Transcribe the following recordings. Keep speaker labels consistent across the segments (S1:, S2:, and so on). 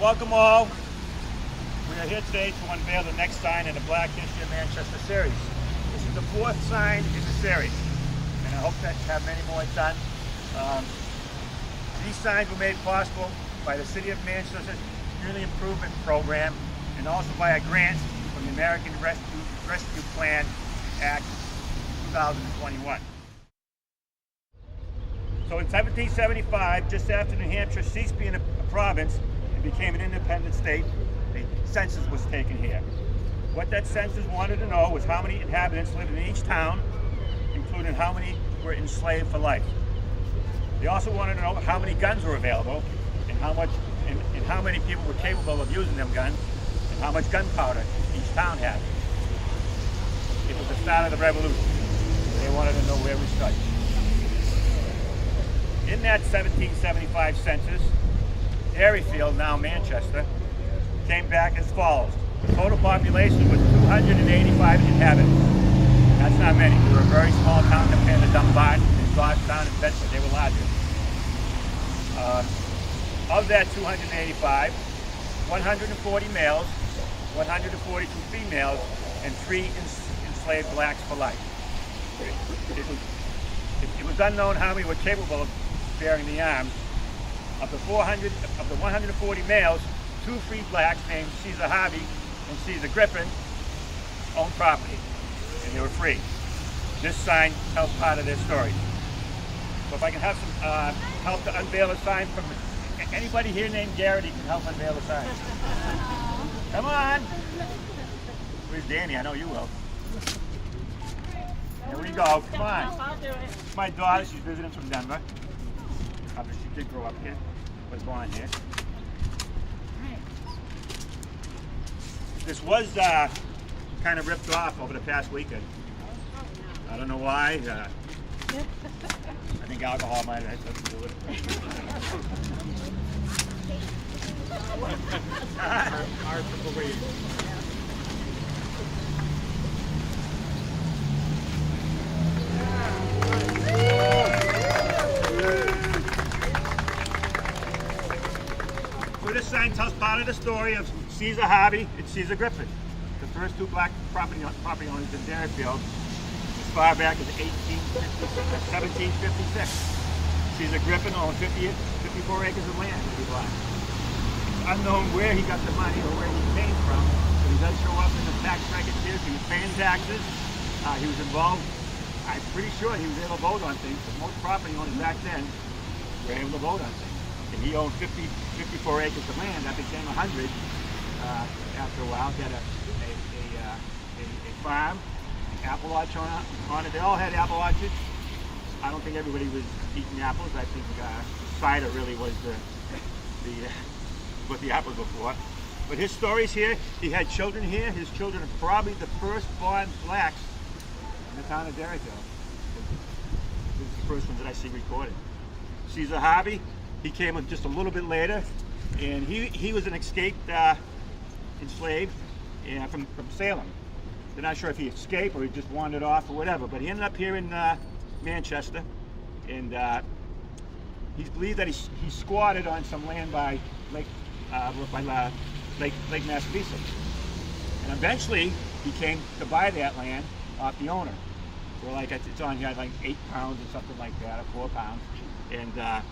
S1: Welcome all. We are here today to unveil the next sign in the Black History of Manchester series. This is the fourth sign in the series, and I hope to have many more done. These signs were made possible by the City of Manchester's Community Improvement Program and also by a grant from the American Rescue Plan Act 2021. So in 1775, just after New Hampshire ceased being a province and became an independent state, a census was taken here. What that census wanted to know was how many inhabitants lived in each town, including how many were enslaved for life. They also wanted to know how many guns were available and how many people were capable of using them guns and how much gunpowder each town had. It was the start of the revolution. They wanted to know where we stood. In that 1775 census, Derryfield, now Manchester, came back as follows. The total population was 285 inhabitants. That's not many. We were a very small town compared to Dumbarton and Goffstown and Bedford. They were larger. Of that 285, 140 males, 142 females, and 3 enslaved blacks for life. It was unknown how many were capable of bearing the arms. Of the 140 males, 2 free blacks named Caeser Harey and Caesar Griffin owned property, and they were free. This sign tells part of their story. So if I can have some help to unveil a sign from anybody here named Garrett, can help unveil a sign. Come on! Where's Danny? I know you will. Here we go. Come on.
S2: I'll do it.
S1: My daughter, she's visiting from Denver. She did grow up here, was born here. This was kind of ripped off over the past weekend. I don't know why. I think alcohol might have something to do with it. So this sign tells part of the story of Caeser Harey and Caesar Griffin, the first 2 black property owners in Derryfield, as far back as 1756. Caesar Griffin owned 54 acres of land to be black. It's unknown where he got the money or where he came from, but he does show up in the tax records here. He was paying taxes. He was involved. I'm pretty sure he was able to vote on things, but most property owners back then were able to vote on things. And he owned 54 acres of land. That became 100 after a while. He had a farm, apple orchard on it. They all had apple orchards. I don't think everybody was eating apples. I think cider really was what the apples were for. But his story's here. He had children here. His children are probably the first born blacks in the town of Derryfield. This is the first ones that I see recorded. Caesar Harey, he came just a little bit later, and he was an escaped enslaved from Salem. They're not sure if he escaped or he just wandered off or whatever, but he ended up here in Manchester, and he's believed that he squatted on some land by Lake Massapequa, and eventually he came to buy that land off the owner. So like it's on here like 8 pounds or something like that, or 4 pounds, and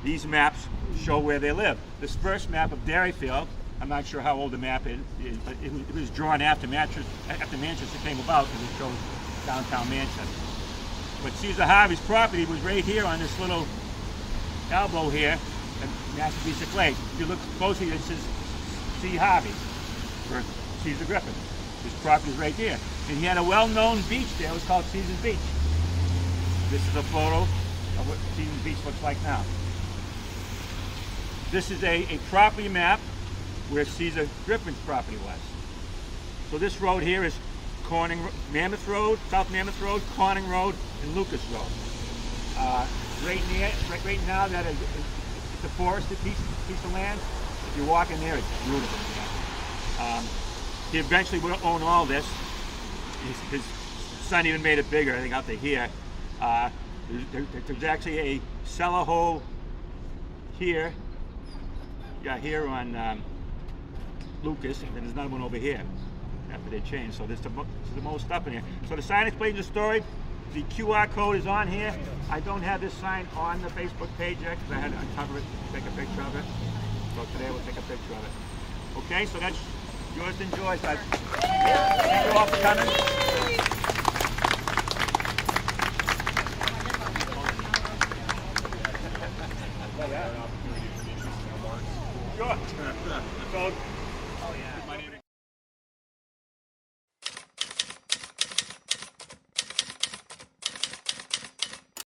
S1: these maps show where they live. This first map of Derryfield, I'm not sure how old the map is, but it was drawn after Manchester came about because it shows downtown Manchester. But Caesar Harey's property was right here on this little elbow here at Massapequa Lake. If you look closely, it says C. Harey for Caesar Griffin. His property is right there. And he had a well-known beach there. It was called Caesar's Beach. This is a photo of what Caesar's Beach looks like now. This is a property map where Caesar Griffin's property was. So this road here is Mammoth Road, South Mammoth Road, Corning Road, and Lucas Road. Right now, that is it's a forested piece of land. If you walk in there, it's beautiful. He eventually will own all this. His son even made it bigger, I think, out to here. There's actually a cellar hole here. here on Lucas, and then there's another one over here after they changed. So there's the most stuff in here. So the sign explains the story. The QR code is on here. I don't have this sign on the Facebook page yet because I had to uncover it, take a picture of it. So today we'll take a picture of it. Okay, so that's yours to enjoy. So thank you all for coming. Sure. So, my name is